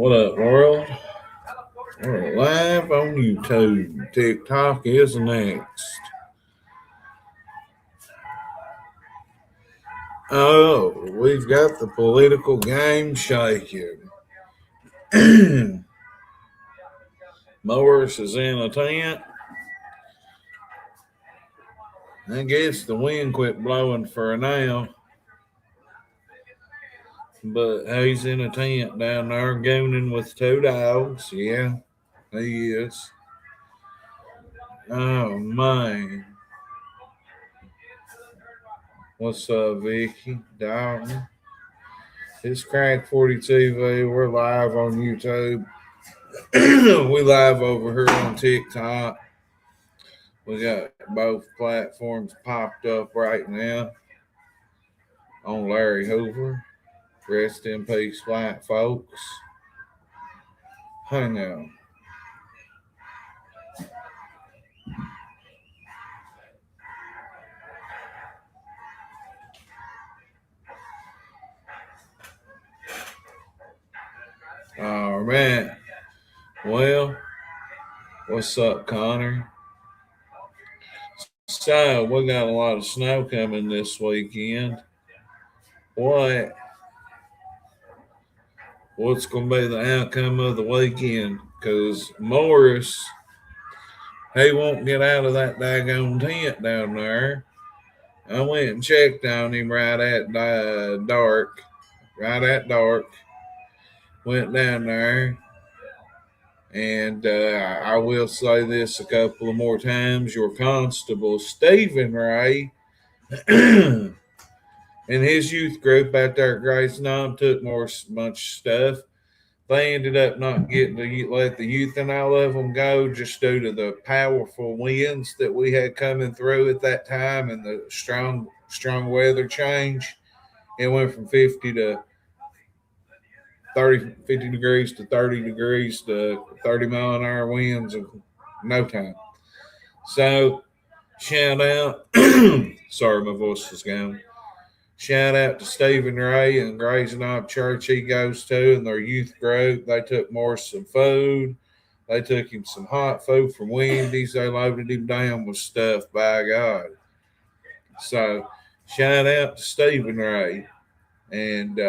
What up, world? We're live on YouTube. TikTok is next. Oh, we've got the political game shaking. Morris is in a tent. I guess the wind quit blowing for now. But he's in a tent down there gooning with two dogs. Yeah, he is. Oh, man. What's up, Vicky? Dalton? It's Crack 40 TV. We're live on YouTube. We live over here on TikTok. We got both platforms popped up right now on Larry Hoover. Rest in peace, white folks. Hang on. All right. Well, what's up, Connor? So, we got a lot of snow coming this weekend. What's going to be the outcome of the weekend? Because Morris, he won't get out of that daggone tent down there. I went and checked on him right at dark. Right at dark. Went down there. And I will say this a couple of more times. Your constable, Stephen Ray, and his youth group out there at Grace Nom took more much stuff. They ended up not getting to let the youth and all of them go just due to the powerful winds that we had coming through at that time and the strong weather change. It went from 50 degrees to 30 degrees to 30 mile an hour winds in no time. So, shout out. Sorry, my voice is gone. Shout out to Stephen Ray and Gray's Knob Church he goes to and their youth group. They took Morris some food. They took him some hot food from Wendy's. They loaded him down with stuff, by God. So, shout out to Stephen Ray and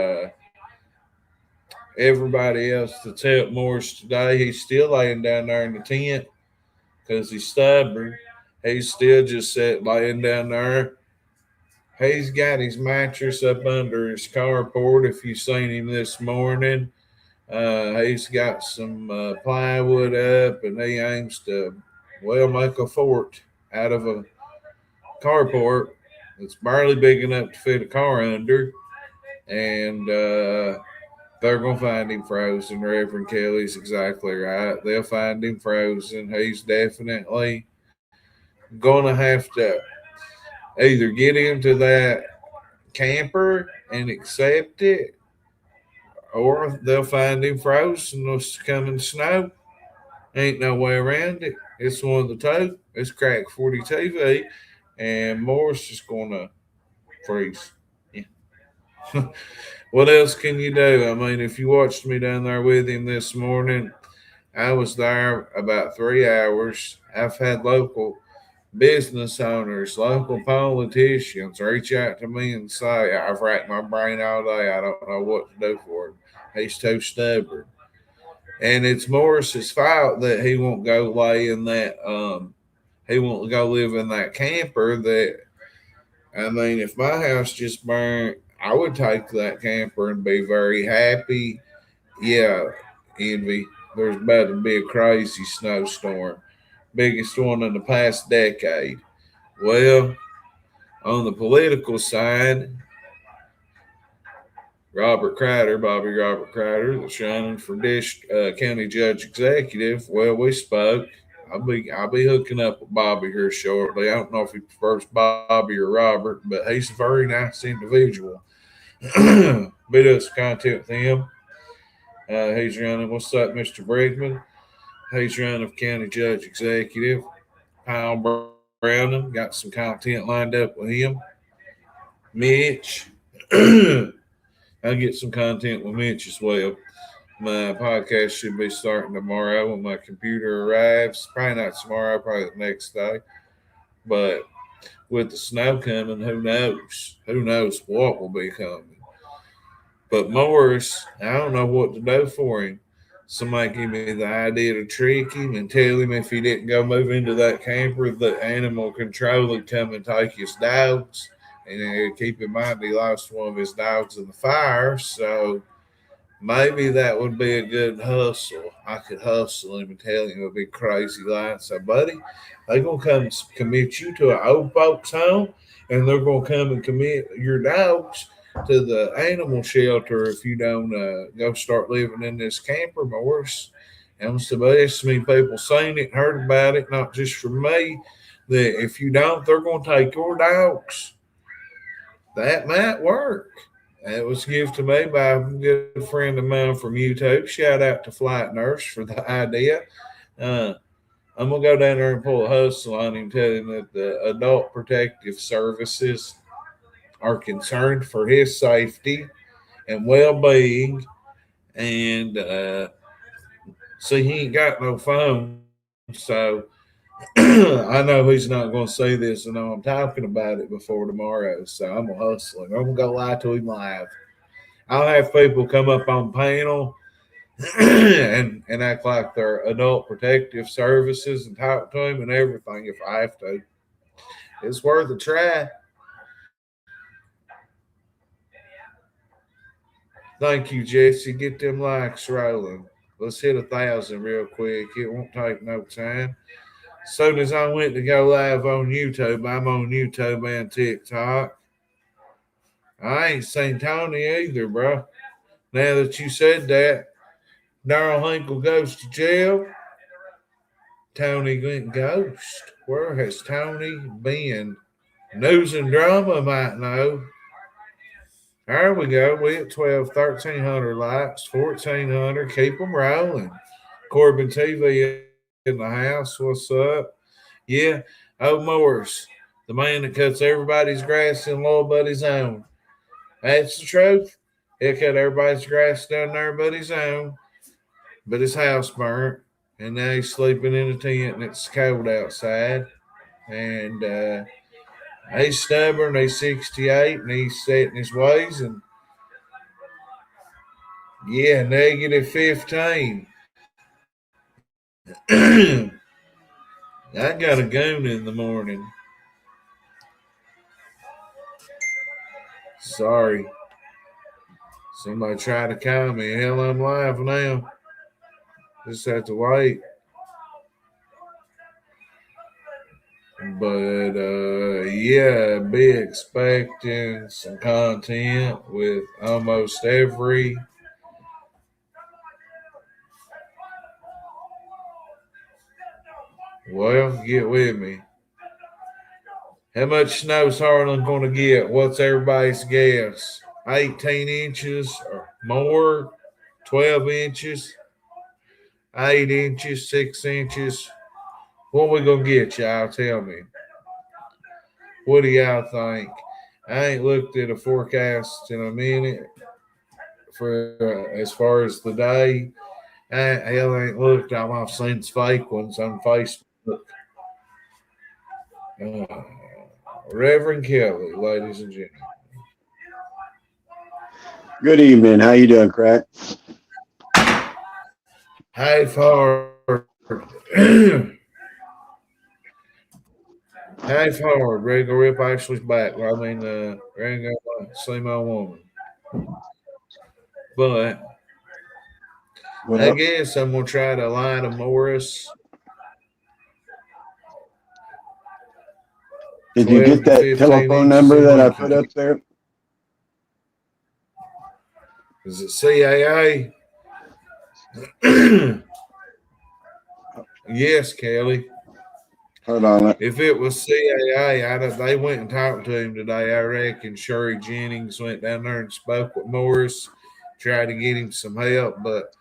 everybody else that's helped Morris today. He's still laying down there in the tent because he's stubborn. He's still just laying down there. He's got his mattress up under his carport. If you've seen him this morning, he's got some plywood up, and he aims to, make a fort out of a carport that's barely big enough to fit a car under. And they're going to find him frozen. Reverend Kelly's exactly right. They'll find him frozen. He's definitely going to have to either get into that camper and accept it, or they'll find him frozen. It's coming snow. Ain't no way around it. It's one of the two. It's Crack 40 TV, and Morris is going to freeze. Yeah. What else can you do? I mean, if you watched me down there with him this morning, I was there about 3 hours. I've had local business owners, local politicians reach out to me and say, I've racked my brain all day. I don't know what to do for him. He's too stubborn. And it's Morris's fault that he won't go lay in that, he won't go live in that camper that, I mean, if my house just burned, I would take that camper and be very happy. Yeah, Envy, there's about to be a crazy snowstorm. Biggest one in the past decade. Well, on the political side, Bobby Robert Crider, that's running for county judge executive. Well, we spoke. I'll be hooking up with Bobby here shortly. I don't know if he prefers Bobby or Robert, but he's a very nice individual. Be doing some content with him. He's running. What's up, Mr. Brigman? He's running for county judge executive. Kyle Browning got some content lined up with him. Mitch. I'll get some content with Mitch as well. My podcast should be starting tomorrow when my computer arrives. Probably not tomorrow, probably the next day. But with the snow coming, who knows? Who knows what will be coming? But Morris, I don't know what to do for him. Somebody give me the idea to trick him and tell him if he didn't go move into that camper, the animal control would come and take his dogs. And keep in mind, he lost one of his dogs in the fire. So maybe that would be a good hustle. I could hustle him and tell him a big crazy lie and say, buddy, they're going to come commit you to an old folks home and they're going to come and commit your dogs to the animal shelter if you don't go start living in this camper, Morris. And so, so many people seen it, heard about it, not just from me, that if you don't, they're going to take your dogs. That might work. It was given to me by a good friend of mine from YouTube. Shout out to Flight Nurse for the idea. Uh, I'm gonna go down there and pull a hustle on him, tell him that the Adult Protective Services are concerned for his safety and well-being. And see, he ain't got no phone, so I know he's not going to say this, and I'm talking about it before tomorrow. So I'm gonna hustle him. I'm gonna go lie to him live. I'll have people come up on panel and act like they're adult protective services and talk to him and everything if I have to. It's worth a try. Thank you, Jesse. Get them likes rolling. Let's hit 1,000 real quick. It won't take no time. Soon as I went to go live on YouTube, I'm on YouTube and TikTok. I ain't seen Tony either, bro. Now that you said that, Darrell Hinkle goes to jail. Tony went ghost. Where has Tony been? News and drama might know. There we go. We at 12, 1,300 likes, 1,400. Keep them rolling. Corbin TV in the house. What's up? Yeah. Oh, Morris, the man that cuts everybody's grass in Lord Buddy's own. That's the truth. He'll cut everybody's grass down there but his own. But his house burnt. And now he's sleeping in a tent and it's cold outside. And he's stubborn. He's 68 and he's set in his ways. And yeah, negative 15. I got a goon in the morning. Sorry. Somebody tried to call me. Hell, I'm live now. Just have to wait. But yeah, be expecting some content with almost every well, get with me. How much snow's Harlan gonna get? What's everybody's guess? 18 inches or more, 12 inches, 8 inches, 6 inches. What we gonna get, y'all? Tell me. What do y'all think? I ain't looked at a forecast in a minute for as far as the day. Hell ain't looked. I've seen fake ones on Facebook. Uh, Reverend Kelly, ladies and gentlemen. Good evening. How you doing, Crack? Hey, forward. Hey, forward. Ready to rip Ashley's back. Ready to see my woman. But I guess I'm going to try to lie to Morris. Did you get that telephone number that I put up there? Is it CAA? Yes, Kelly. Hold on. If it was CAA, they went and talked to him today. I reckon Sherry Jennings went down there and spoke with Morris, tried to get him some help, but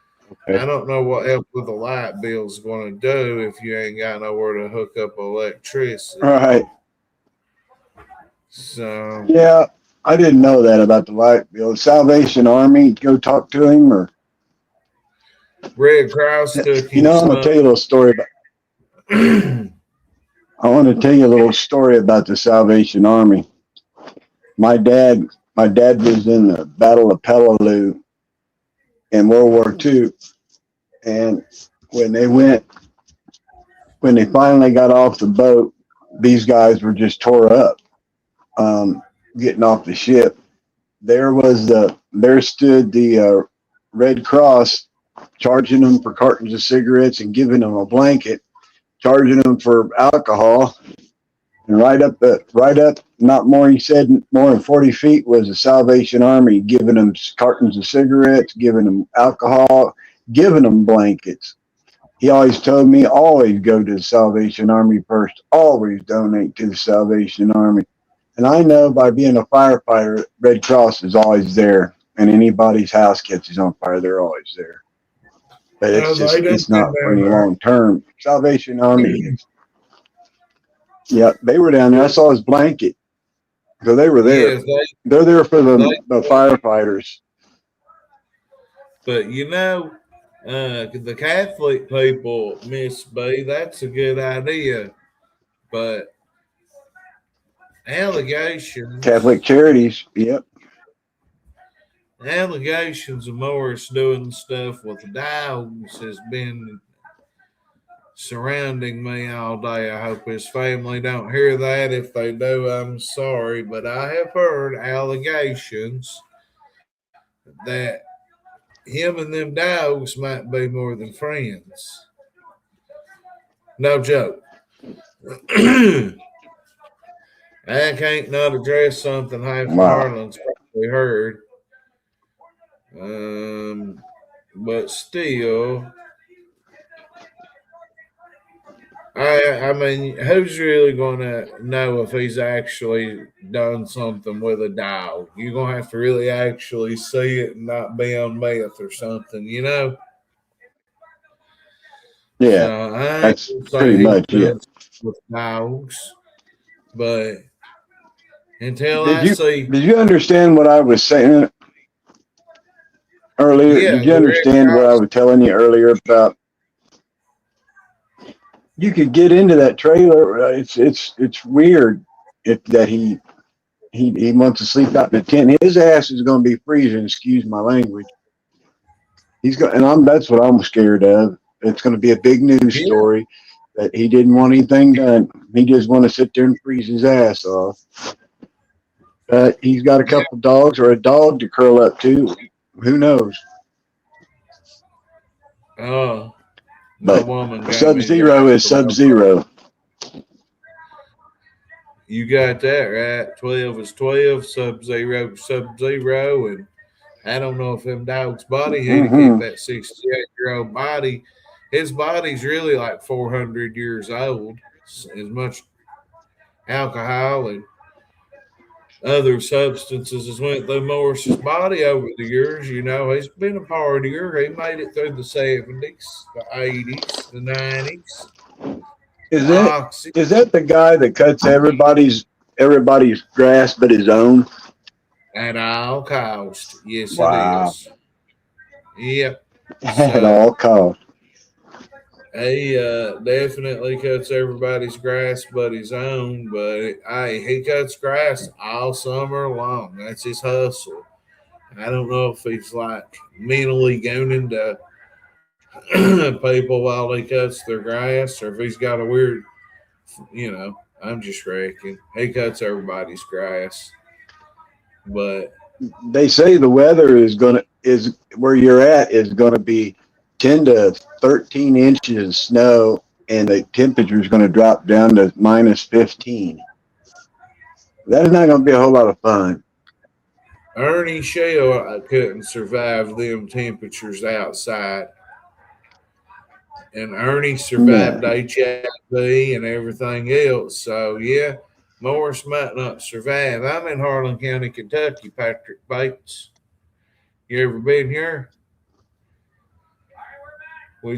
I don't know what help with the light bill is going to do if you ain't got nowhere to hook up electricity. Right. So yeah, I didn't know that about the light bill. Salvation Army, go talk to him or Red Cross took You him know, I'm gonna tell some. you a little story about. I want to tell you a little story about the Salvation Army. My dad, my dad was in the Battle of Peleliu in World War II, and when they went, when they finally got off the boat, these guys were just tore up. Um, Getting off the ship, there stood the Red Cross, charging them for cartons of cigarettes and giving them a blanket, charging them for alcohol. And right up, not more, he said, more than 40 feet was the Salvation Army giving them cartons of cigarettes, giving them alcohol, giving them blankets. He always told me, always go to the Salvation Army first, always donate to the Salvation Army. And I know by being a firefighter, Red Cross is always there. And anybody's house catches on fire, they're always there. But They done it's been not for down any there. long term. Salvation Army, yeah, they were down there. I saw his blanket. So they were there. Yes, They're there for they, the firefighters. but the Catholic people, Miss B, that's a good idea. But allegations, Catholic Charities. Yep. allegations of Morris doing stuff with the dogs has been surrounding me all day. I hope his family don't hear that. If they do, I'm sorry, but I have heard allegations that him and them dogs might be more than friends. No joke. I can't not address something half of Wow. Harlan's probably heard. Um, but still, I mean, who's really gonna know if he's actually done something with a dog? You're gonna have to really actually see it and not be on meth or something, you know. So Yeah, I ain't that's gonna pretty say he's much done it. something with dogs, but until Did I you see, did you understand what I was saying earlier? yeah, Did you the Red understand what I Cross, was telling you earlier about you could get into that trailer? It's weird that he wants to sleep out in the tent. His ass is going to be freezing. Excuse my language. He's got, and I'm that's what I'm scared of. It's going to be a big news yeah, story that he didn't want anything done. He just want to sit there and freeze his ass off. He's got a yeah, couple dogs or a dog to curl up to. Who knows? oh, my But woman gave Sub me the Zero graphic is of my Sub phone. Zero. You got that right. 12 is 12, Sub Zero, and I don't know if them dogs' body heat to keep Mm-hmm. that 68-year-old body. His body's really like 400 years old. As much alcohol and other substances has went through Morris's body over the years. You know, he's been a partier. He made it through the 70s, the 80s, the 90s. Is that Oxy is that the guy that cuts everybody's grass but his own? at all cost. Yes, it Wow. is. Yep. At So all costs. he definitely cuts everybody's grass but his own. But hey, he cuts grass all summer long. That's his hustle. I don't know if he's like mentally going to people while he cuts their grass or if he's got a weird, I'm just reckon. He cuts everybody's grass. But They say the weather is where you're at is gonna be 10 to 13 inches of snow, and the temperature is going to drop down to -15. That is not going to be a whole lot of fun. Ernie Shell couldn't survive them temperatures outside. And Ernie Yeah. survived HIV and everything else. So, yeah, Morris might not survive. I'm in Harlan County, Kentucky, Patrick Bates. You ever been here? We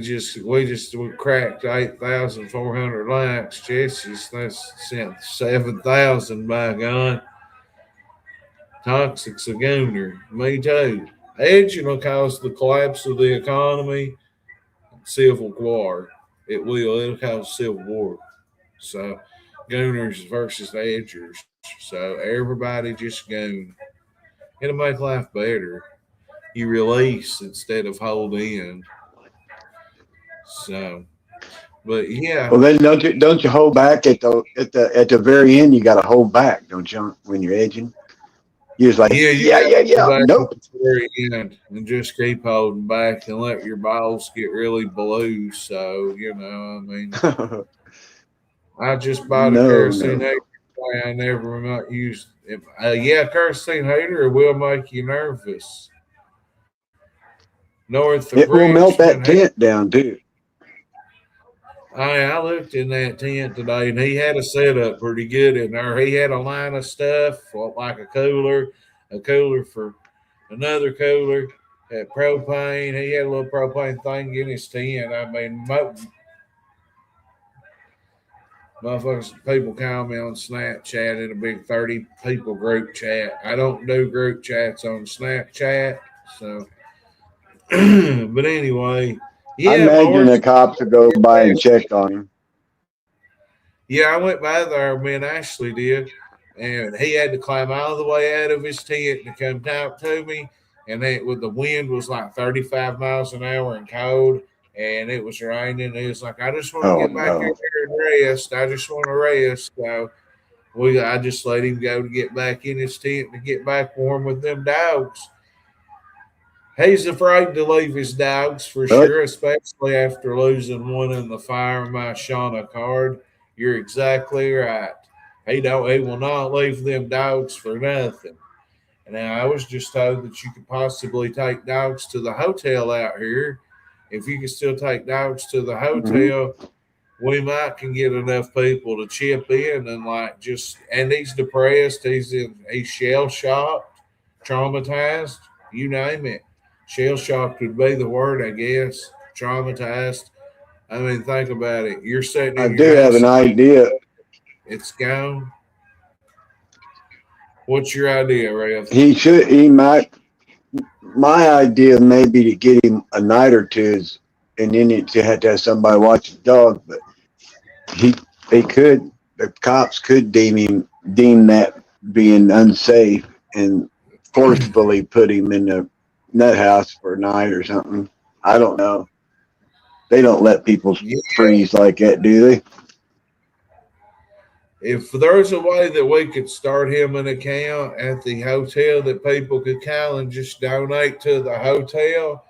cracked 8,400 likes. Jesse's that's sent 7,000 by God. Toxic Sagooner. Me too. Edging will cause the collapse of the economy. civil war. It will. It'll cause civil war. So, gooners versus edgers. So everybody just goon. It'll make life better. You release instead of hold in. So, but yeah, Well, then don't you hold back at the very end? You got to hold back, don't you? When you're edging, you're just like, yeah, you yeah, got yeah, to go yeah. back at Nope. the very end and just keep holding back and let your balls get really blue. So I mean, I just bought a No, kerosene no. hater. I never not used. Yeah, kerosene hater will make you nervous. North of It will melt Richmond. that tent down too. I looked in that tent today, and he had a setup pretty good in there. He had a line of stuff like a cooler for another cooler, had propane. He had a little propane thing in his tent. I mean, motherfuckers, people call me on Snapchat in a big 30 people group chat. I don't do group chats on Snapchat, so. But anyway, I yeah, imagine Morris. the cops would go by and check on him. Yeah, I went by there. Me and Ashley did, and he had to climb all the way out of his tent to come talk to me. And with the wind was like 35 miles an hour and cold, and it was raining. He was like, "I just want to Oh get back in no. there and rest. I just want to rest." So I just let him go to get back in his tent to get back warm with them dogs. He's afraid to leave his dogs for But sure, especially after losing one in the fire. My Shauna card. You're exactly right. He will not leave them dogs for nothing. And I was just told that you could possibly take dogs to the hotel out here. If you can still take dogs to the mhm. hotel, we might can get enough people to chip in and like just and he's depressed, he's shell shocked, traumatized, you name it. Shell shocked would be the word, I guess. Traumatized. I mean, think about it. You're sitting I in your do have house an and idea. it's gone. What's your idea, Rev? He might. My idea may be to get him a night or two, and then you have to have somebody watch the dog. But he, the cops could deem that being unsafe and forcefully put him in a nut house for a night or something. I don't know. They don't let people Yeah, freeze like that, do they? if there's a way that we could start him an account at the hotel that people could call and just donate to the hotel,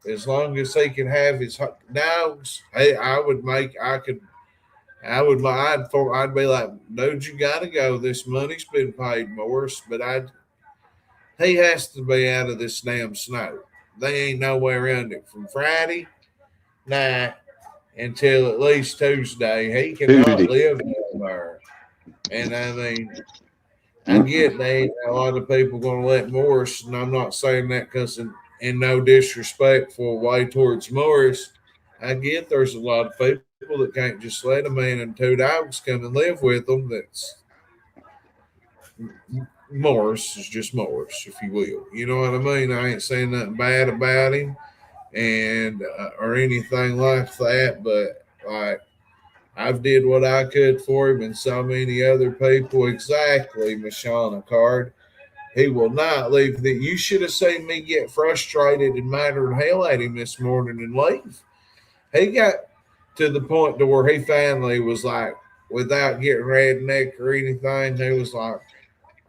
as long as he can have his dogs, hey, I'd be like, dude, you gotta go. This money's been paid, Morris, but he has to be out of this damn snow. They ain't nowhere around it from Friday night until at least Tuesday. He cannot Tuesday. live down there. And I mean, I Mm-mm. get they a lot of people going to let Morris, and I'm not saying that because in no disrespectful way towards Morris. I get there's a lot of people that can't just let a man and two dogs come and live with them. That's Morris is just Morris, if you will. You know what I mean? I ain't saying nothing bad about him and or anything like that, but like I've did what I could for him and so many other people. Exactly, Mashana Card. He will not leave. That you should have seen me get frustrated and matter and hell at him this morning and leave. He got to the point to where he finally was like, without getting redneck or anything, he was like,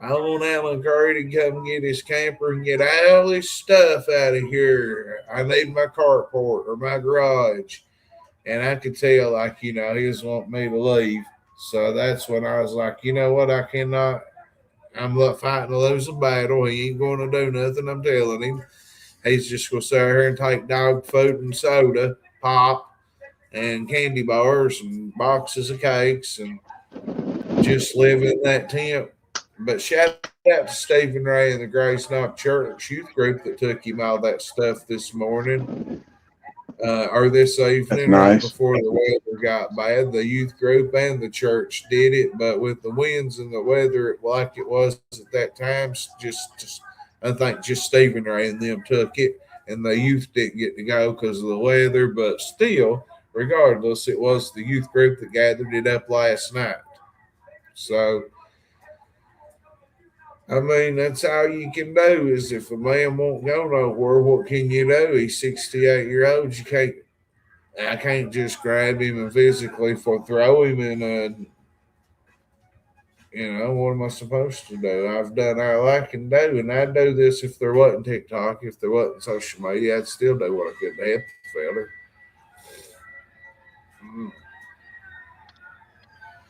I want Alan Curry to come get his camper and get all his stuff out of here. I need my carport or my garage. And I could tell, like, he was wanting me to leave. So that's when I was like, you know what? I cannot. I'm not fighting to lose a battle. He ain't going to do nothing. I'm telling him. He's just going to sit here and take dog food and soda, pop, and candy bars and boxes of cakes and just live in that tent. But shout out to Stephen Ray and the Grace Knock Church youth group that took him all that stuff this morning or this That's evening, right nice. before the weather got bad. The youth group and the church did it, but with the winds and the weather like it was at that time, just I think just Stephen Ray and them took it. and the youth didn't get to go because of the weather. But still, regardless, it was the youth group that gathered it up last night. So, I mean, that's all you can do. Is if a man won't go nowhere, what can you do? He's 68 years old. I can't just grab him and physically throw him in a. What am I supposed to do? I've done all I can do, and I'd do this if there wasn't TikTok, if there wasn't social media, I'd still do what I could to help the fella.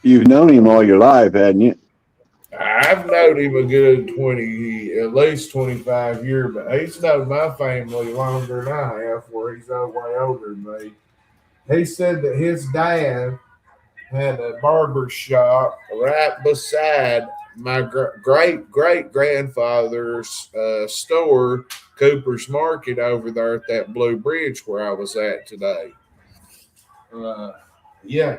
You've known him all your life, hadn't you? I've known him a good 20, at least 25 years, but he's known my family longer than I have, where he's way older than me. He said that his dad had a barber shop right beside my great grandfather's store, Cooper's Market, over there at that Blue Bridge where I was at today. Yeah.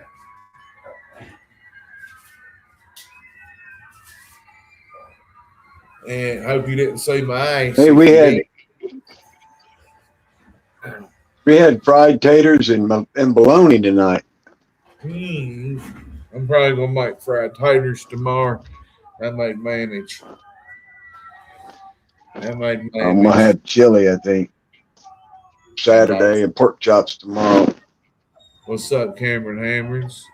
And I hope you didn't see my eyes. Hey, we had fried taters and bologna tonight. I'm probably gonna make fried taters tomorrow. I might manage. I'm gonna have chili, I think, Saturday, and pork chops tomorrow. What's up, Cameron Hammonds?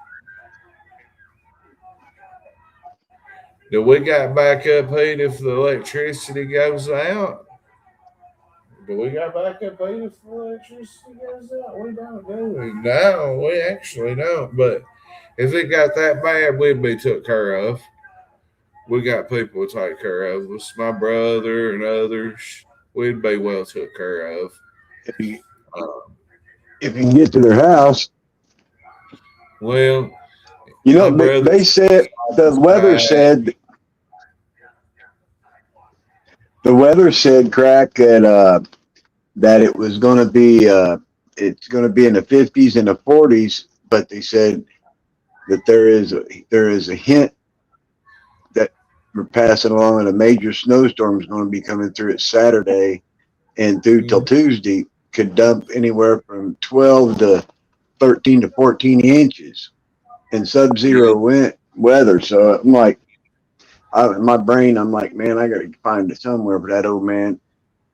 Do we got backup heat if the electricity goes out? Do we got backup heat if the electricity goes out? We don't, do we? No, we actually don't. But if it got that bad, we'd be took care of. We got people to take care of us. My brother and others, we'd be well took care of. If you can get to their house. Well, they said the weather said crack that it was going to be it's going to be in the 50s and the 40s, but they said that there is a hint that we're passing along, and a major snowstorm is going to be coming through it Saturday and through till Tuesday. Could dump anywhere from 12 to 13 to 14 inches in sub-zero weather. So I'm like, in my brain, I'm like, man, I got to find it somewhere for that old man.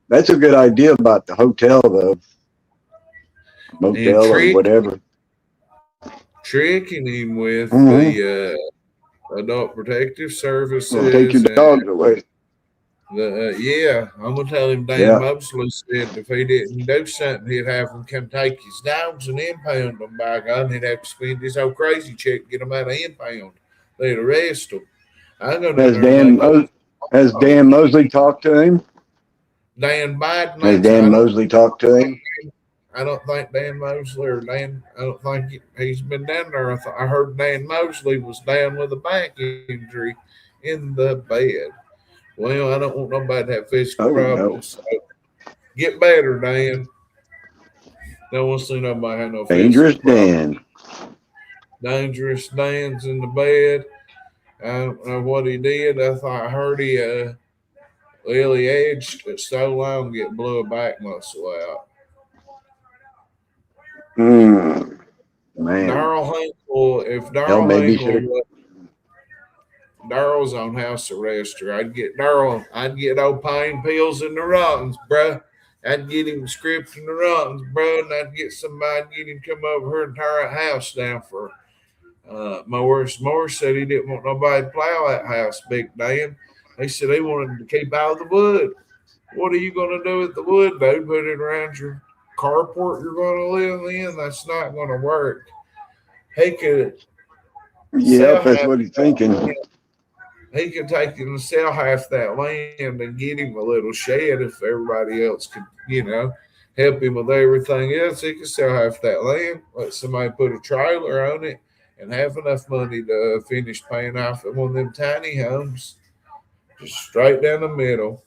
That's a good idea about the hotel, though. Motel or whatever. Tricking him with the Adult Protective Services. Well, take your dogs away. I'm gonna tell him Dan Mosley said if he didn't do something, he'd have him come take his dogs and impound them. By God, he'd have to spend his whole crazy check to get them out of impound. They'd arrest them. Has Dan Mosley talked to him? Dan Biden. Has Dan Mosley talked to him? I don't think Dan Mosley or Dan. I don't think he's been down there. I heard Dan Mosley was down with a back injury in the bed. Well, I don't want nobody to have physical problems. So get better, Dan. Don't want to see nobody have no dangerous Dan. Dangerous Dan's in the bed. I don't know what he did. I heard he edged it so long it blew a back muscle out. Man. Darrell Hinkle, if Darrell Hinkle Darrell's on house arrest, or I'd get old pain pills in the runs, bruh. I'd get him script in the runs, bruh, and I'd get him come over here and tear that house down for Morris. Morris said he didn't want nobody to plow that house, Big Dan. He said he wanted to keep all the wood. What are you going to do with the wood, dude? Put it around your carport you're going to live in? That's not going to work. He could. Yeah, that's what he's thinking. He could take him and sell half that land and get him a little shed if everybody else could, help him with everything else. He could sell half that land, let somebody put a trailer on it, and have enough money to finish paying off one of them tiny homes. Just straight down the middle.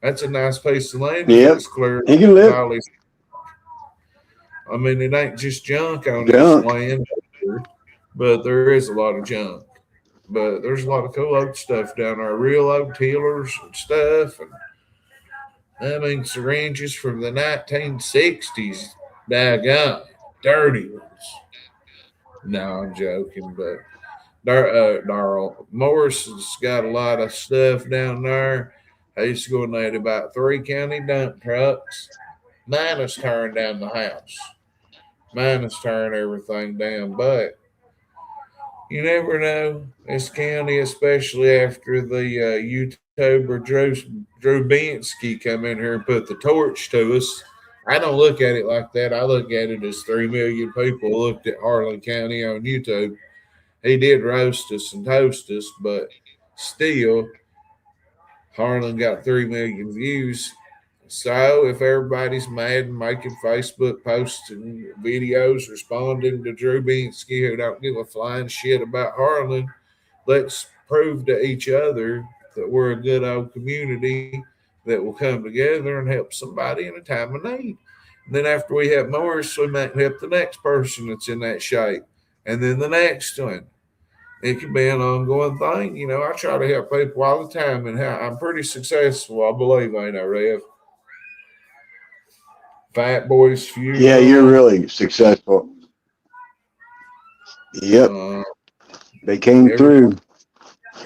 That's a nice piece of land. Yeah, he can live. I mean, it ain't just junk on this land, but there is a lot of junk. But there's a lot of cool old stuff down there, real old tillers and stuff. And I mean, syringes from the 1960s. Daggone. Dirty ones. No, I'm joking, but Darrell Morris has got a lot of stuff down there. He's going to need about 3 county dump trucks. Mine is tearing down the house. Mine is tearing everything down, but you never know. This county, especially after the YouTuber Drew Binsky come in here and put the torch to us. I don't look at it like that. I look at it as 3 million people looked at Harlan County on YouTube. He did roast us and toast us, but still, Harlan got 3 million views. So if everybody's mad and making Facebook posts and videos responding to Drew Binsky who don't give a flying shit about Harlan, let's prove to each other that we're a good old community that will come together and help somebody in a time of need. And then after we help Morris, we might help the next person that's in that shape. And then the next one. It can be an ongoing thing. You know, I try to help people all the time, and I'm pretty successful, I believe, ain't I, Rev? Fat Boy's Yeah, you're funeral. really successful. Yep, Uh, they came every, through.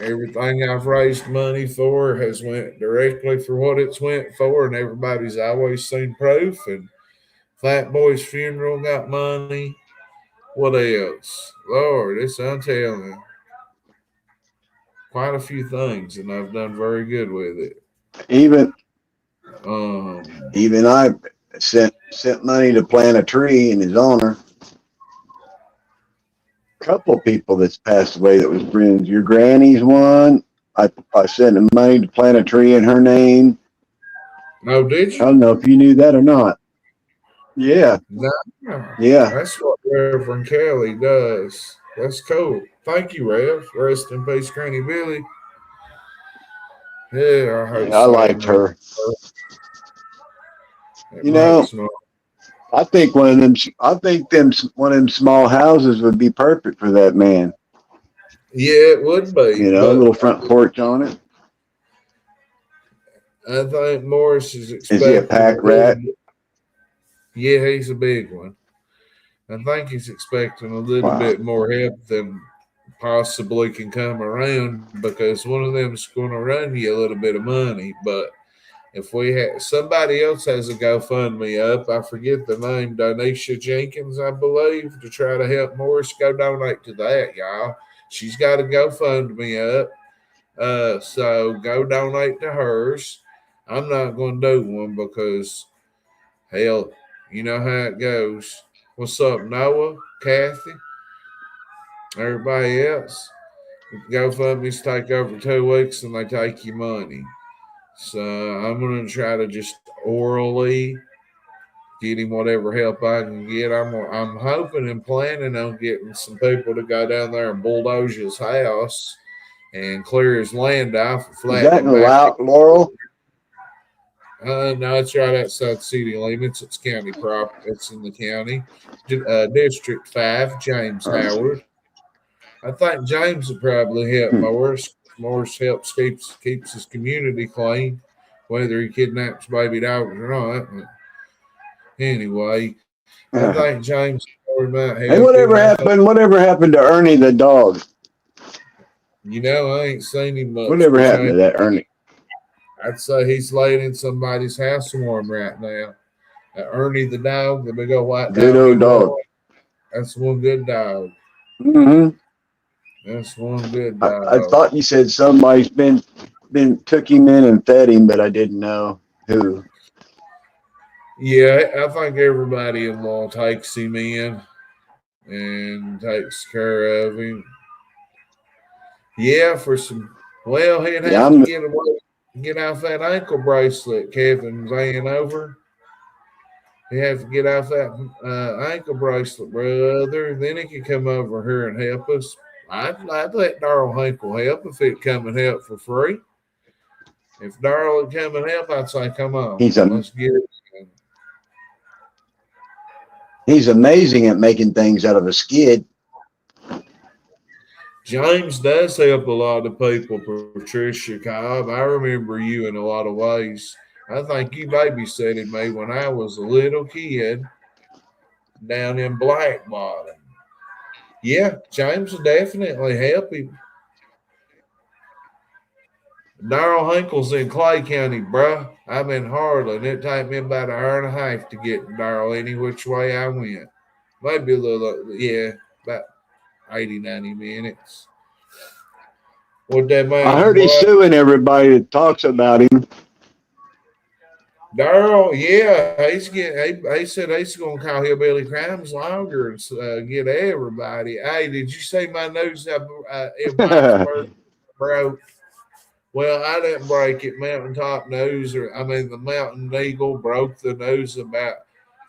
everything I've raised money for has went directly for what it's went for, and everybody's always seen proof. And Fat Boy's funeral got money. What else? Lord, it's I'm telling you, quite a few things, and I've done very good with it. Even Um, even I sent money to plant a tree in his honor. Couple people that's passed away that was friends. Your granny's one. I sent him money to plant a tree in her name. oh, did I you? don't know if you knew that or not. Yeah, No, yeah. that's what Reverend Kelly does. That's cool. Thank you, Rev. Rest in peace, Granny Billy. Yeah, I hate Yeah, I saying liked that. her. It You know, makes me. I think one of them. I think them one of them small houses would be perfect for that man. Yeah, it would be, You know, a but little front porch on it. I think Morris is Is he a expecting a pack little. rat? Yeah, he's a big one. I think he's expecting a little Wow. bit more help than possibly can come around because one of them's going to run you a little bit of money. But if we had somebody else has a GoFundMe up, I forget the name, Donisha Jenkins, I believe, to try to help Morris. Go donate to that, y'all. She's got a GoFundMe up, so go donate to hers. I'm not going to do one because hell, you know how it goes. What's up, Noah, Kathy, everybody else? GoFundMe's take over 2 weeks and they take your money. So I'm gonna try to just orally get him whatever help I can get. I'm hoping and planning on getting some people to go down there and bulldoze his house and clear his land off and Is that flatten in it back. Laurel? No, it's right outside city limits. It's county property. It's in the county, District 5, James Howard. I think James would probably help Hmm. Morris. Morris helps keeps his community clean, whether he kidnaps baby dogs or not. Anyway, I think James Howard might help Hey, him. whatever happened? Whatever happened to Ernie the dog? You know, I ain't seen him much Whatever for happened to change. that Ernie? I'd say he's laying in somebody's house warm right now. Ernie the dog, the big old white Good dog he old dog. was. That's one good dog. Hmm. That's one good I dog. thought you said somebody's been took him in and fed him, but I didn't know who. Yeah, I think everybody in law takes him in and takes care of him. Yeah, for some. Well, he'd Yeah, have to I'm. get off that ankle bracelet, Kevin Van Over. He have to get off that ankle bracelet, brother. Then he can come over here and help us. I'd let Darrell Hinkle help if he'd come and help for free. If Darrell would come and help, I'd say, come on, He's a let's get it. he's amazing at making things out of a skid. James does help a lot of people, Patricia Cobb. I remember you in a lot of ways. I think you babysitted me when I was a little kid down in Black Bottom. Yeah, James will definitely help him. Darrell Hinkle's in Clay County, bruh. I'm in Harlan. It take me about an hour and a half to get to Darrell any which way I went. Maybe a little, yeah, about 80, 90 minutes. What that I mountain heard he's boy? suing everybody that talks about him. Darrell, yeah, he said he's gonna call Hillbilly Crimes longer and get everybody. Hey, did you see my news in Whitesburg broke? Well, I didn't break it. Mountaintop News, or I mean, the Mountain Eagle broke the news about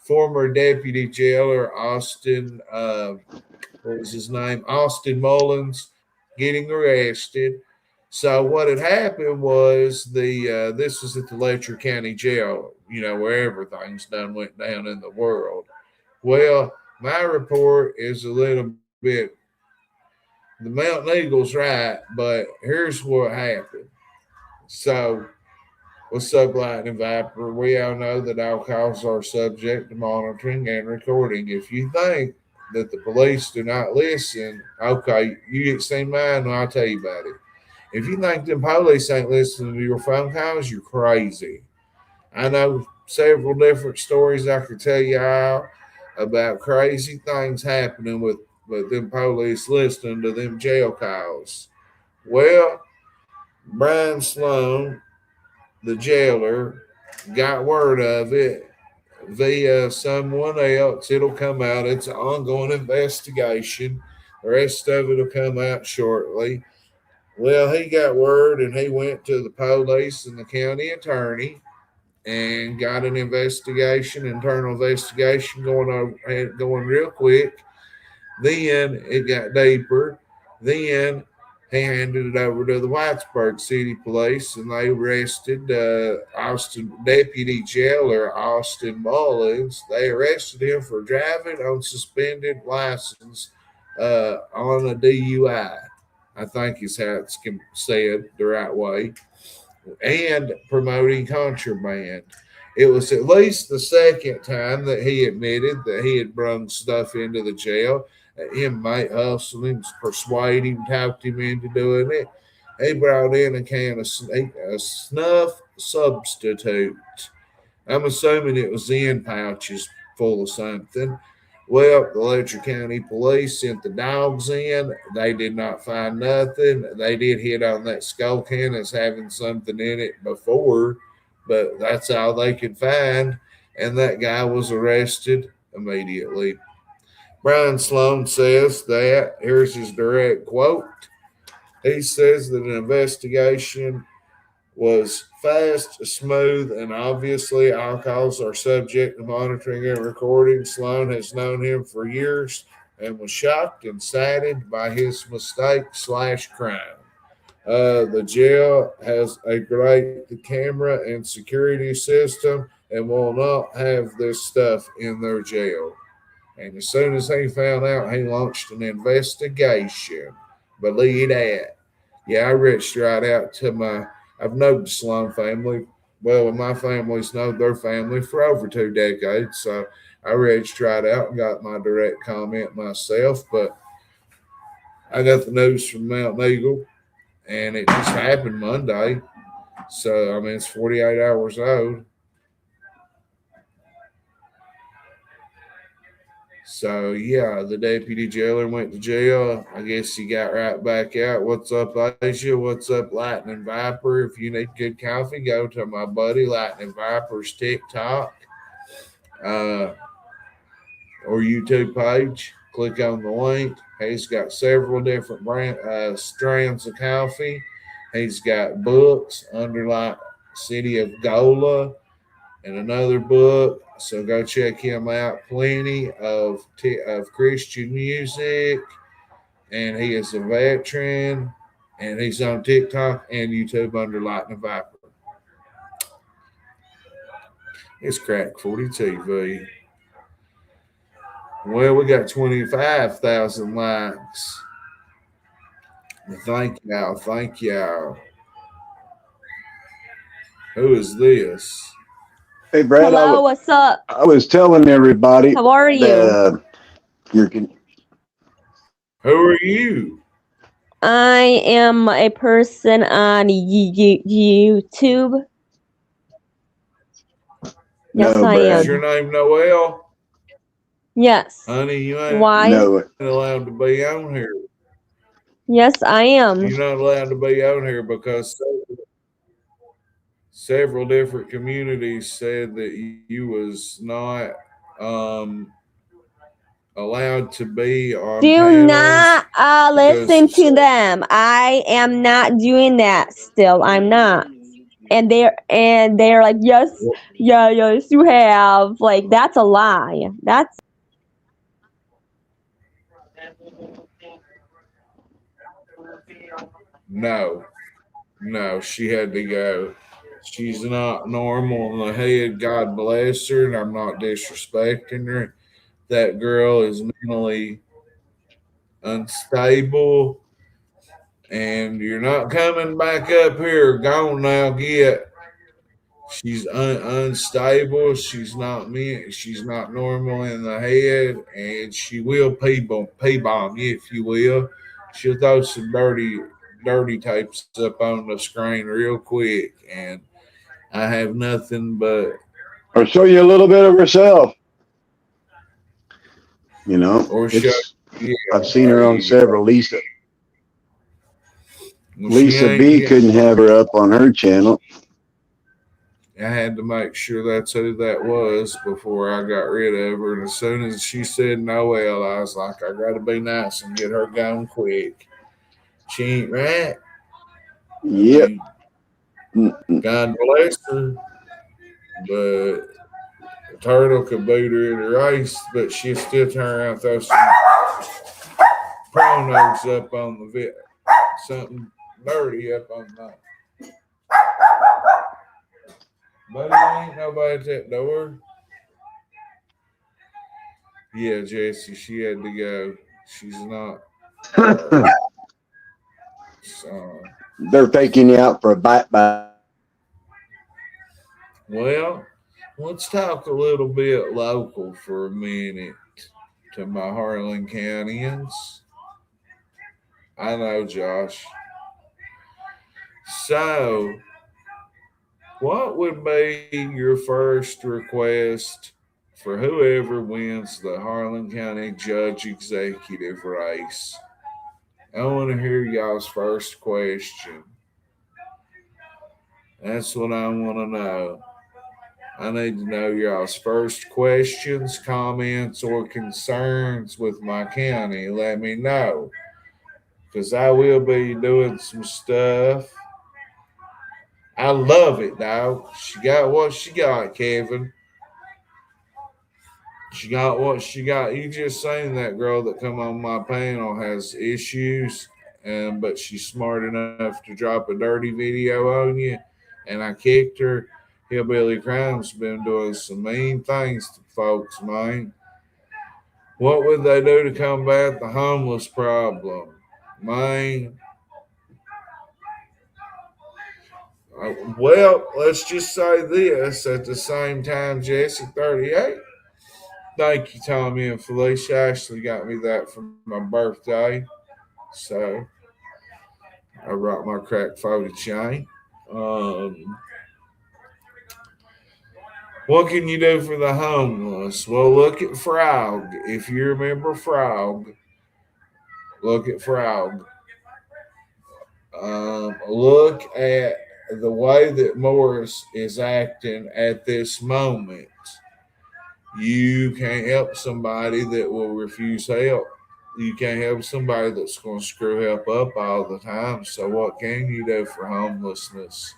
former deputy jailer Austin. What was his name? Austin Mullins getting arrested. So what had happened was this was at the Letcher County Jail, where everything's done went down in the world. Well, my report is a little bit. The Mountain Eagle's right, but here's what happened. So, what's up, Lightning Viper? We all know that all calls are subject to monitoring and recording. If you think that the police do not listen, okay, you didn't see mine, I'll tell you about it. If you think the police ain't listening to your phone calls, you're crazy. I know several different stories I could tell you all about crazy things happening with them police listening to them jail calls. Well, Brian Sloan, the jailer, got word of it via someone else. It'll come out. It's an ongoing investigation. The rest of it will come out shortly. Well, he got word and he went to the police and the county attorney and got an internal investigation going real quick. Then it got deeper. Then he handed it over to the Whitesburg City Police, and they arrested Austin deputy jailer Austin Mullins. They arrested him for driving on suspended license on a DUI. I think is how it's said the right way, and promoting contraband. It was at least the second time that he admitted that he had brung stuff into the jail. An inmate hustled him, persuaded him, talked him into doing it. He brought in a can of a snuff substitute. I'm assuming it was in pouches full of something. Well, the Letcher County Police sent the dogs in. They did not find nothing. They did hit on that skull can as having something in it before, but that's all they could find. And that guy was arrested immediately. Brian Sloan says that, here's his direct quote. He says that an investigation was fast, smooth, and obviously all calls are subject to monitoring and recording. Sloan has known him for years and was shocked and saddened by his mistake/crime. The jail has a great camera and security system and will not have this stuff in their jail. And as soon as he found out, he launched an investigation. Believe that. Yeah, I reached right out to I've known the Sloan family. Well, my family's known their family for over 2 decades. So I reached right out and got my direct comment myself. But I got the news from Mount Eagle, and it just happened Monday. So, I mean, it's 48 hours old. So yeah, the deputy jailer went to jail. I guess he got right back out. What's up, Asia? What's up, Lightning Viper? If you need good coffee, go to my buddy Lightning Viper's TikTok uh, or YouTube page. Click on the link. He's got several different strands of coffee. He's got books under like City of Gola and another book. So go check him out. Plenty of Christian music, and he is a veteran, and he's on TikTok and YouTube under Lightning Viper. It's Crack 40 TV. Well, we got 25,000 likes. Thank y'all. Thank y'all. Who is this? Hey, Brad, Hello, what's up? I was telling everybody How are you? that you're Who are you? I am a person on YouTube. Yes, no, I Is Brad, your am. name Noel? Yes. Honey, you ain't Why? no. allowed to be on here. Yes, I am. You're not allowed to be on here because several different communities said that you was not um, allowed to be on Do not panels because listen to them. I am not doing that still. I'm not. And they're like, yes, yeah, yes, you have. Like, that's a lie. That's no, no, she had to go. She's not normal in the head. God bless her, and I'm not disrespecting her. That girl is mentally unstable, and you're not coming back up here. Gone now, get. She's unstable. She's not meant. She's not normal in the head, and she will p bomb you if you will. She'll throw some dirty types up on the screen real quick, and I have nothing but I'll show you a little bit of herself. or show. It's Yeah, I've seen there her on you go. several. Well, she Lisa ain't B getting. couldn't have her up on her channel. I had to make sure that's who that was before I got rid of her. And as soon as she said Noel, I was like, I got to be nice and get her gone quick. She ain't right. I Yep. mean, Mm-mm. God bless her, but a turtle could beat her in a race, but she'll still turn around and throw some pronos up on the something dirty up on that. Buddy, ain't nobody at that door. Yeah, Jesse, she had to go. She's not. Uh, so, They're faking you out for a bite by. well, let's talk a little bit local for a minute to my Harlan Countyans. I know, Josh. So, what would be your first request for whoever wins the Harlan County Judge Executive race? I want to hear y'all's first question. That's what I want to know. I need to know y'all's first questions, comments, or concerns with my county. Let me know. Because I will be doing some stuff. I love it, dog. She got what she got, Kevin. She got what she got. You just saying that girl that come on my panel has issues, but she's smart enough to drop a dirty video on you, and I kicked her. Hillbilly Crime's been doing some mean things to folks, man. What would they do to combat the homeless problem? Man, well, let's just say this at the same time, Jesse 38. Thank you, Tommy and Felicia. Ashley got me that for my birthday. So I brought my crack 40 chain. Um, what can you do for the homeless? Well, look at Frog. If you remember Frog, look at Frog. Look at the way that Morris is acting at this moment. You can't help somebody that will refuse help. You can't help somebody that's going to screw help up all the time. So, what can you do for homelessness?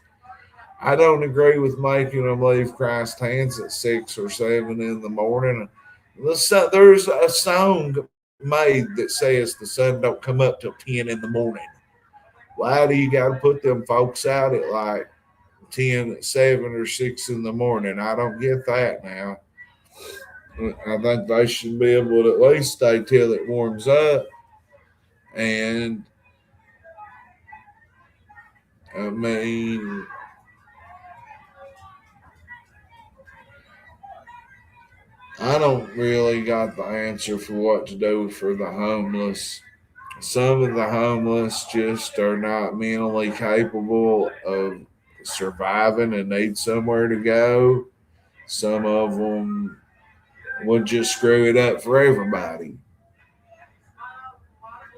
I don't agree with making them leave Christ's hands at 6 or 7 in the morning. There's a song made that says the sun don't come up till 10 in the morning. Why do you got to put them folks out at like 10, 7 or 6 in the morning? I don't get that now. I think they should be able to at least stay till it warms up. And I mean, I don't really got the answer for what to do for the homeless. Some of the homeless just are not mentally capable of surviving and need somewhere to go. Some of them would just screw it up for everybody.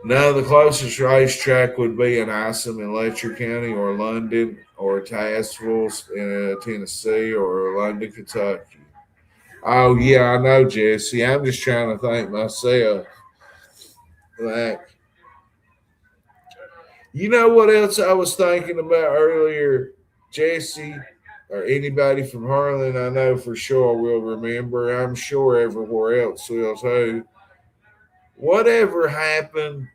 Now, the closest racetrack would be in Isom in Letcher County, or London, or Tazewell in Tennessee, or London, Kentucky. Oh, yeah, I know, Jesse. I'm just trying to think myself. Like, you know what else I was thinking about earlier, Jesse, or anybody from Harlan? I know for sure will remember. I'm sure everywhere else will too. Whatever happened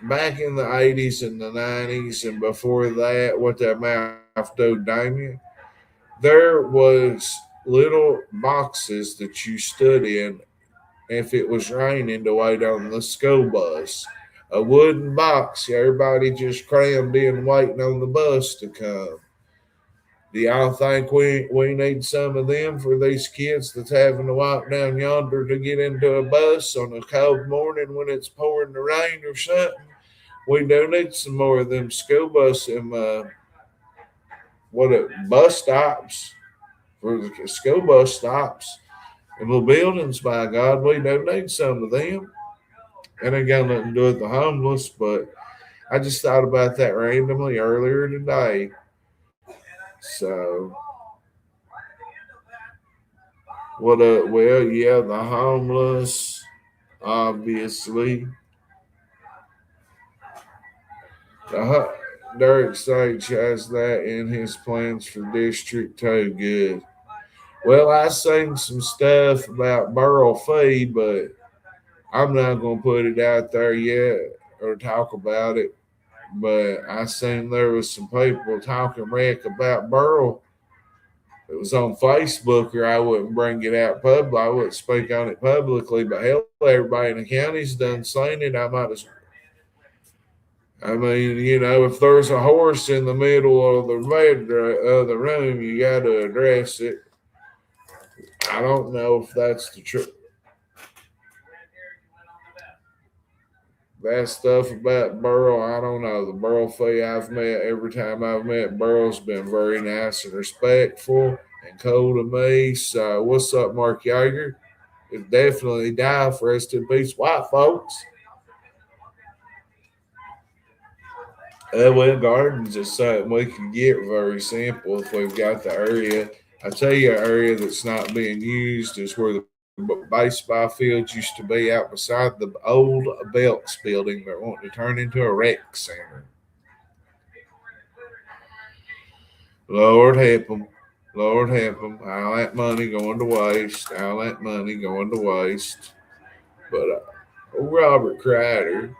back in the 80s and the 90s and before that, what that mouth dude Damien, there was little boxes that you stood in if it was raining to wait on the school bus. A wooden box, everybody just crammed in waiting on the bus to come. Do y'all think we need some of them for these kids that's having to walk down yonder to get into a bus on a cold morning when it's pouring the rain or something? We do need some more of them school bus and bus stops for the school bus stops and little buildings. By God, we do need some of them. It ain't got nothing to do with the homeless, but I just thought about that randomly earlier today. So, well, yeah, the homeless, obviously. The, Derek Sage has that in his plans for District 2. Good. Well, I seen some stuff about Burl Fee, but I'm not going to put it out there yet or talk about it. But I seen there was some people talking wreck about Burl. It was on Facebook, or I wouldn't bring it out public. I wouldn't speak on it publicly. But hell, everybody in the county's done seen it. I might as I mean, if there's a horse in the middle of the room, you got to address it. I don't know if that's the truth. That stuff about Burl, I don't know. The Burl Fee I've met, every time I've met Burl's been very nice and respectful and cool to me. So, what's up, Mark Yeager? It definitely die for rest in peace, white folks. Well, gardens is something we can get very simple if we've got the area. I tell you, an area that's not being used is where the baseball fields used to be out beside the old Belks building. They're wanting to turn into a rec center. Lord help them. Lord help them. All that money going to waste. All that money going to waste. But Robert Crider,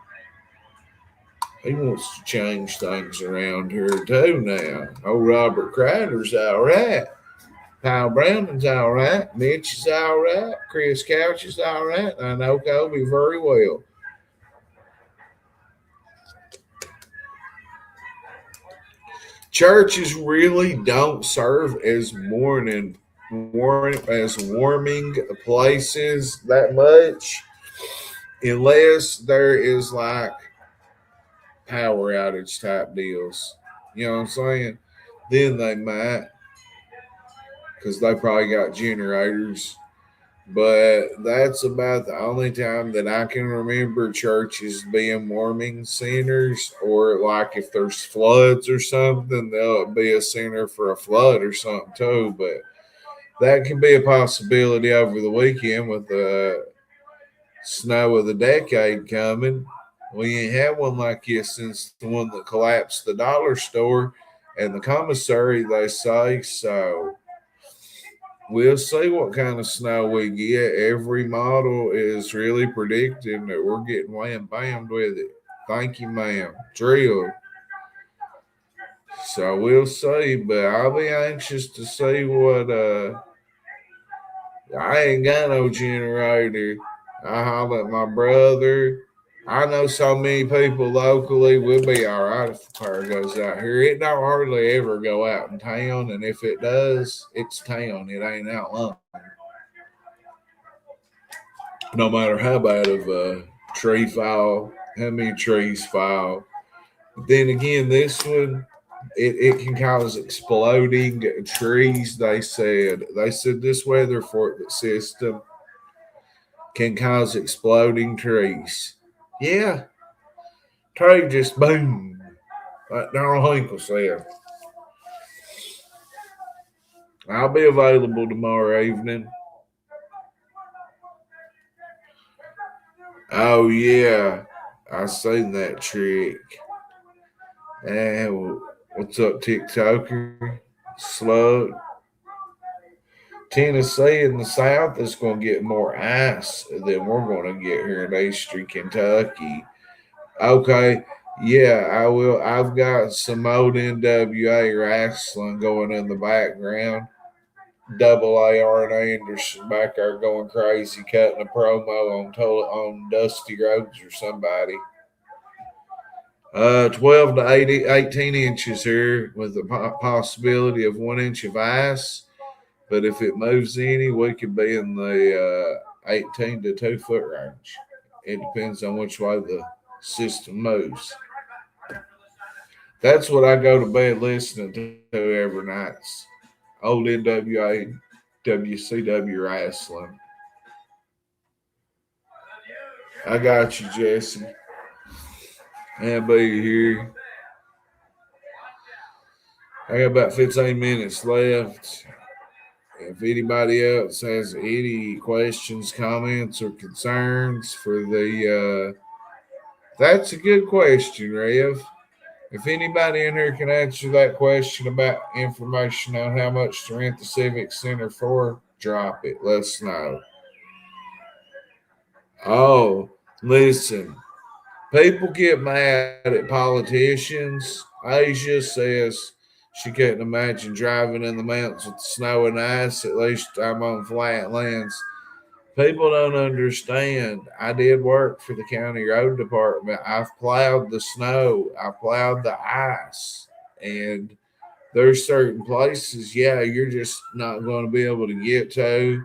he wants to change things around here too now. Oh, Robert Crider's all right. Kyle Brandon's all right. Mitch is all right. Chris Couch is all right. I know Kobe very well. Churches really don't serve as warming places that much unless there is like power outage type deals. You know what I'm saying? Then they might, because they probably got generators. But that's about the only time that I can remember churches being warming centers, or like if there's floods or something, there'll be a center for a flood or something too. But that can be a possibility over the weekend with the snow of the decade coming. We ain't had one like this since the one that collapsed the dollar store and the commissary, they say. So we'll see what kind of snow we get. Every model is really predicting that we're getting wham bammed with it. Thank you, ma'am. Drilled. So we'll see, but I'll be anxious to see what I ain't got no generator. I holler at my brother. I know so many people locally. We'll be all right if the power goes out here. It don't hardly ever go out in town, and if it does, it's town. It ain't out long. no matter how bad of a tree fall, how many trees fall. But then again, this one, it can cause exploding trees. They said this weather system can cause exploding trees. Yeah, tree just boom, like Darrell Hinkle said. I'll be available tomorrow evening. Oh yeah, I seen that trick. And what's up, TikToker? Slug. Tennessee in the South is going to get more ice than we're going to get here in Eastern Kentucky. Okay, yeah, I will. I've got some old NWA wrestling going in the background. Double A Arn Anderson back there going crazy, cutting a promo on Dusty Rhodes or somebody. 12 to 18 inches here with the possibility of 1 inch of ice. But if it moves any, we could be in the 18 to 2 foot range. It depends on which way the system moves. That's what I go to bed listening to every night. Old NWA, WCW wrestling. I got you, Jesse. And be here. I got about 15 minutes left. If anybody else has any questions, comments, or concerns for that's a good question, Rev. If anybody in here can answer that question about information on how much to rent the Civic Center for, drop it. Let us know. Oh, listen. People get mad at politicians. Asia says she couldn't imagine driving in the mountains with snow and ice. At least I'm on flat lands. People don't understand. I did work for the county road department. I've plowed the snow. I plowed the ice. And there's certain places, yeah, you're just not going to be able to get to.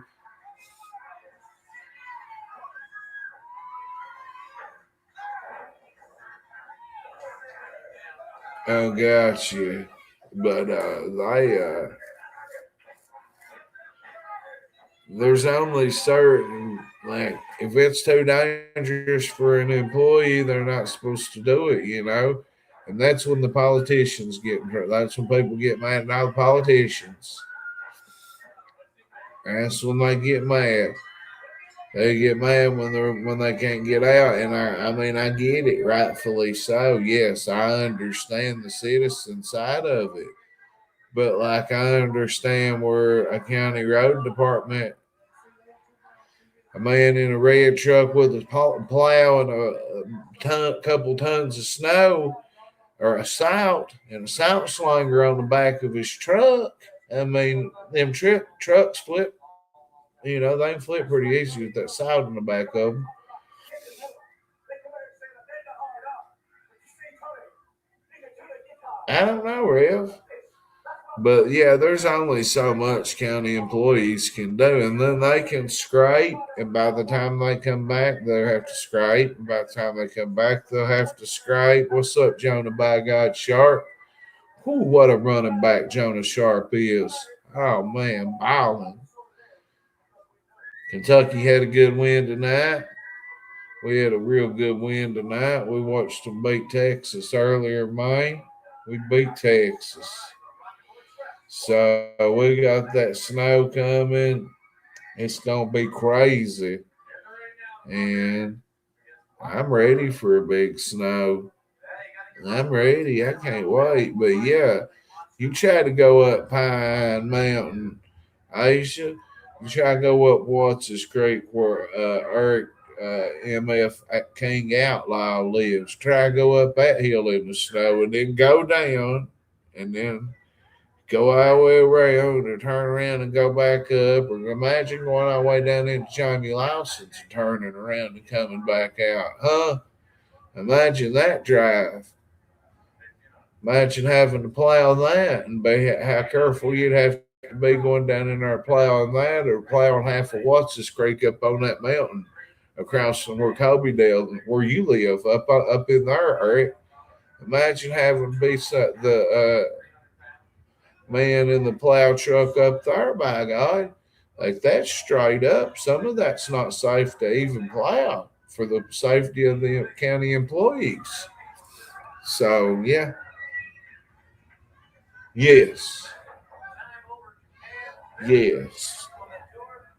Oh, gotcha. But there's only certain, like, if it's too dangerous for an employee, they're not supposed to do it. And that's when the politicians get that's when people get mad at all the politicians. That's when they get mad. They get mad when they can't get out, and I mean I get it, rightfully so. Yes, I understand the citizen side of it, but like I understand where a county road department, a man in a red truck with a plow and couple tons of snow or a salt and a salt slinger on the back of his truck. I mean, them trucks flip. They can flip pretty easy with that salt in the back of them. I don't know, Rev. But yeah, there's only so much county employees can do, and then they can scrape. And by the time they come back, they'll have to scrape. And by the time they come back, they'll have to scrape. What's up, Jonah? By God, Sharp. Whew, what a running back Jonah Sharp is. Oh man, balling. Kentucky had a good win tonight. We had a real good win tonight. We watched them beat Texas earlier, May. We beat Texas. So we got that snow coming. It's going to be crazy. And I'm ready for a big snow. I'm ready. I can't wait. But yeah, you try to go up Pine Mountain, Asia. You try to go up Watts Creek where Eric MF King Outlaw lives. Try to go up that hill in the snow and then go down and then go all the way around and turn around and go back up. Or imagine going all the way down into Johnny Lawson's and turning around and coming back out. Huh? Imagine that drive. Imagine having to plow that and be how careful you'd have to be going down in there plowing that or plowing half of Watts Creek up on that mountain. across from where Kobe Dale, where you live, up in there, Eric. Imagine having to be the man in the plow truck up there, by God. Like that's straight up. Some of that's not safe to even plow for the safety of the county employees. So yeah, yes, yes,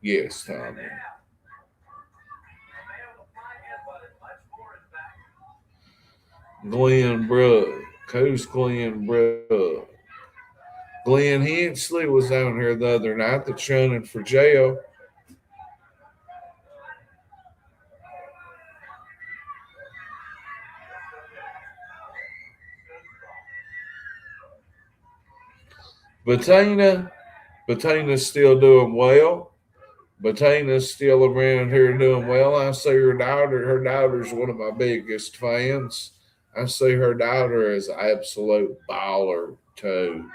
yes, Tommy. Glenn Brugg, who's Glenn Brugg? Glenn Hensley was on here the other night that's running for jail. Bettina, Bettina's still doing well. Bettina's still around here doing well. I see her daughter. Her daughter's one of my biggest fans. I see her daughter as an absolute baller too.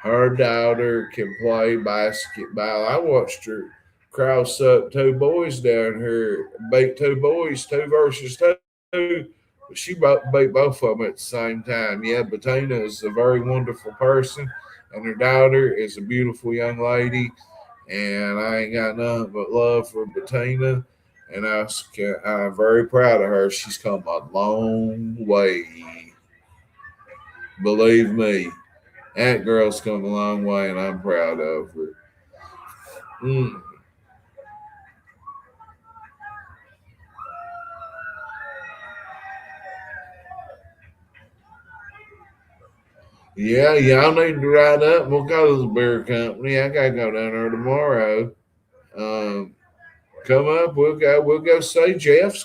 Her daughter can play basketball. I watched her cross up two boys down here, beat two boys, 2 versus 2. She beat both of them at the same time. Yeah, Bettina is a very wonderful person, and her daughter is a beautiful young lady. And I ain't got nothing but love for Bettina, and I'm very proud of her. She's come a long way. Believe me, that girl's come a long way, and I'm proud of her. Mm. Yeah, y'all need to ride up. We'll go to the beer company. I gotta go down there tomorrow. Um, come up. We'll go. We'll go see Jeff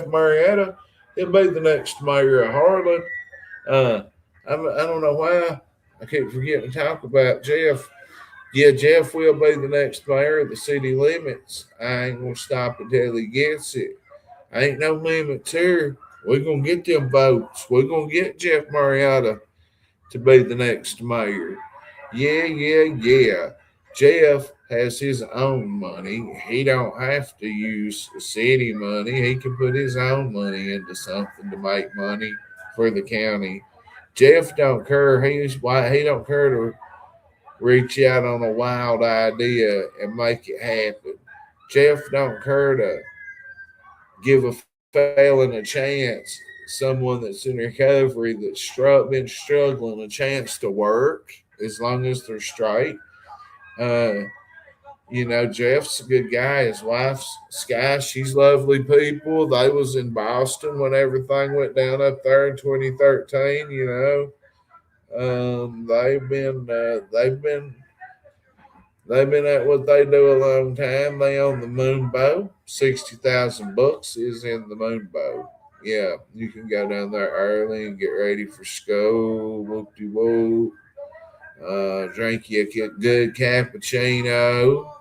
Marietta. He'll be the next mayor of Harlan. Uh, I don't know why I keep forgetting to talk about Jeff. Yeah, Jeff will be the next mayor of the city limits. I ain't gonna stop until he gets it. Ain't no limits here. We're gonna get them votes. We're gonna get Jeff Marietta to be the next mayor. Yeah, yeah, yeah. Jeff has his own money. He don't have to use city money. He can put his own money into something to make money for the county. Jeff don't care. He don't care to reach out on a wild idea and make it happen. Jeff don't care to give a failing a chance, someone that's in recovery that's been struggling, a chance to work as long as they're straight. Uh, Jeff's a good guy. His wife's Sky, she's lovely people. They was in Boston when everything went down up there in 2013. They've been at what they do a long time. They own the Moonbow. 60,000 bucks is in the Moonbow. Yeah, you can go down there early and get ready for school. Whoop de whoop. Drink you a good cappuccino.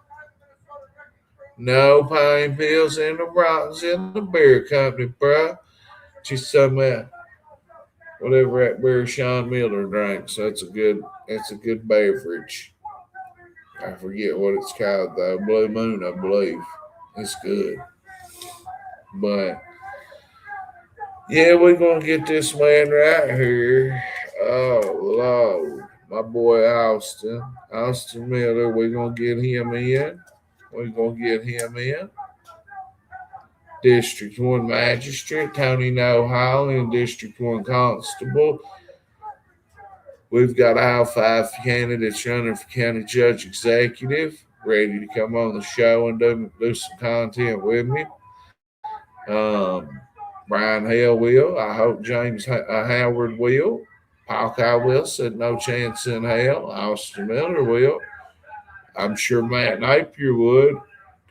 No pine pills in the rottens in the beer company, bruh. Just some whatever that beer Sean Miller drinks. That's a good beverage. I forget what it's called though. Blue Moon, I believe. It's good. But yeah, we're gonna get this man right here. Oh Lord. My boy Austin. Austin Miller, we're gonna get him in. We're gonna get him in. District 1 Magistrate, Tony No Holland, District 1 Constable. We've got all 5 candidates running for County Judge Executive, ready to come on the show and do some content with me. Brian Hale will. I hope James Howard will. Hawkeye will. Said no chance in hell. Austin Miller will. I'm sure Matt Napier would.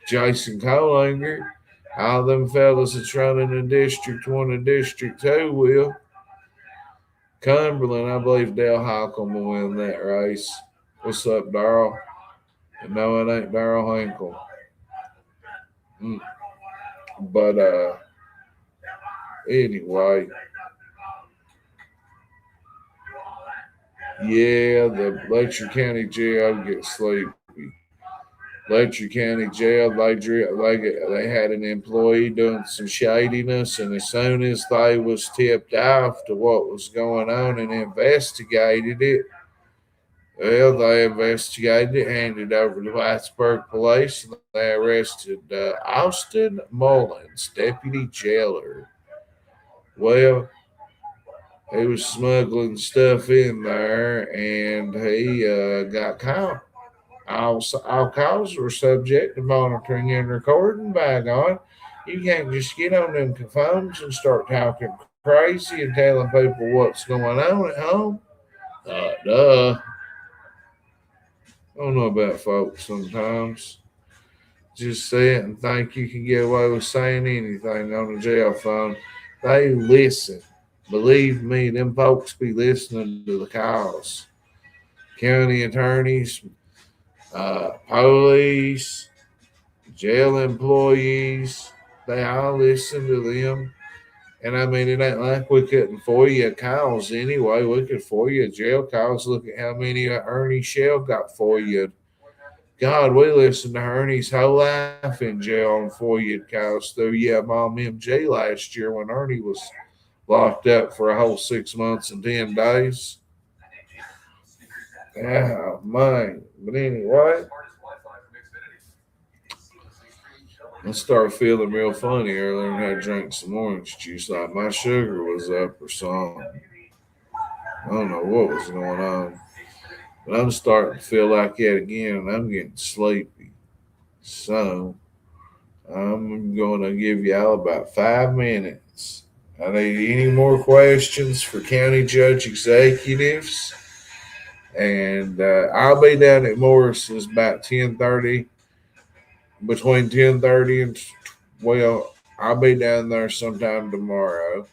Jason Colanger. All them fellas that's running in District 1 and District 2 will. Cumberland, I believe Dale Holcomb will win that race. What's up, Darrell? And no, it ain't Darrell Hinkle. But anyway, yeah, the Lecture County Jail gets sleepy. Letcher County Jail. They had an employee doing some shadiness, and as soon as they was tipped off to what was going on and investigated it, well, they investigated it, handed it over to Whitesburg Police, and they arrested Austin Mullins, deputy jailer. Well, he was smuggling stuff in there, and he got caught. All calls were subject to monitoring and recording. By God, you can't just get on them phones and start talking crazy and telling people what's going on at home. Duh. I don't know about folks sometimes. Just say it and think you can get away with saying anything on a jail phone. They listen. Believe me, them folks be listening to the calls. County attorneys, police, jail employees, they all listen to them. And I mean, it ain't like we couldn't FOIA calls anyway. We could FOIA jail calls. Look at how many Ernie Shell got FOIA'd. God, we listened to Ernie's whole life in jail on FOIA calls through Mom MJ last year when Ernie was locked up for a whole 6 months and 10 days. Oh, man. But anyway, I started feeling real funny earlier and had drank some orange juice. Like my sugar was up or something. I don't know what was going on. But I'm starting to feel like it again and I'm getting sleepy. So I'm going to give y'all about 5 minutes. I need any more questions for county judge executives. And I'll be down at Morris's about 10:30, between 10:30 and, well, I'll be down there sometime tomorrow.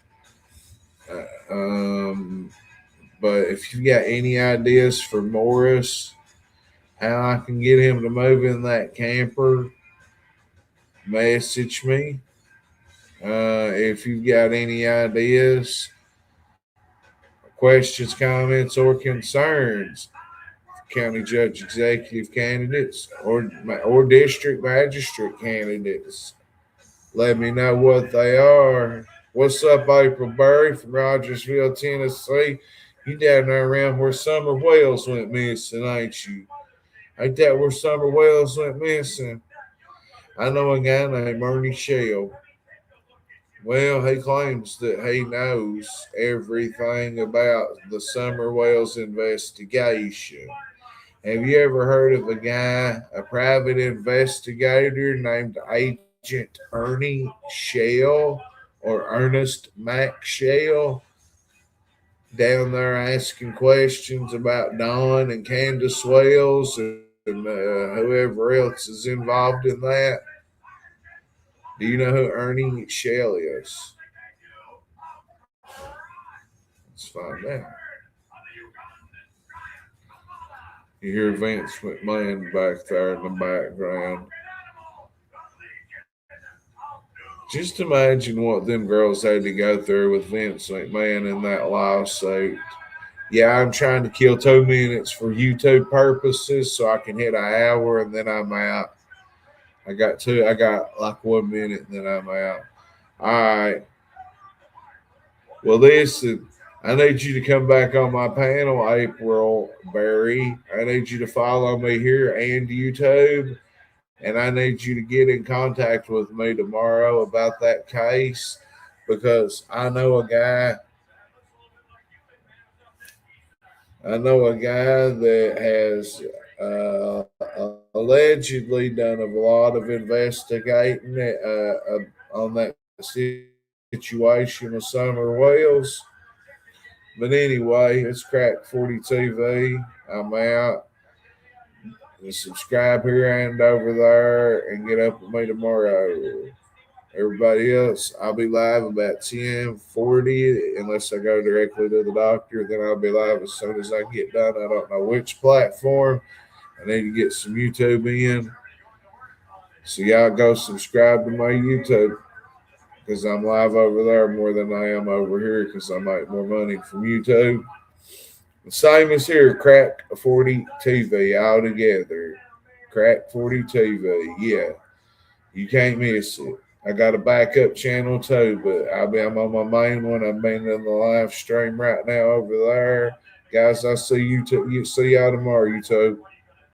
But if you got any ideas for Morris, how I can get him to move in that camper, message me. If you've got any ideas, questions, comments, or concerns, county judge executive candidates or district magistrate candidates, let me know what they are. What's up, April Berry from Rogersville, Tennessee? You down there around where Summer Wells went missing, ain't you? Ain't that where Summer Wells went missing? I know a guy named Ernie Shell. Well, he claims that he knows everything about the Summer Wells investigation. Have you ever heard of a guy, a private investigator named Agent Ernie Shell or Ernest Mac Shell down there asking questions about Don and Candace Wells and whoever else is involved in that? Do you know who Ernie Shell is? Let's find out. You hear Vince McMahon back there in the background. Just imagine what them girls had to go through with Vince McMahon in that lawsuit. Yeah, I'm trying to kill 2 minutes for YouTube purposes so I can hit an hour and then I'm out. I got like 1 minute and then I'm out. All right. Well, listen, I need you to come back on my panel, April Berry. I need you to follow me here and YouTube. And I need you to get in contact with me tomorrow about that case because I know a guy that has allegedly done a lot of investigating on that situation with Summer Wells. But anyway, it's Crack 40 TV. I'm out. Subscribe here and over there and get up with me tomorrow. Everybody else, I'll be live about 10:40 unless I go directly to the doctor. Then I'll be live as soon as I get done. I don't know which platform. I need to get some YouTube in. So y'all go subscribe to my YouTube because I'm live over there more than I am over here because I make more money from YouTube. The same as here, Crack 40 TV all together. Crack 40 TV. Yeah, you can't miss it. I got a backup channel too, but I'm on my main one. I'm in the live stream right now over there. Guys, I see you. You see y'all tomorrow, YouTube.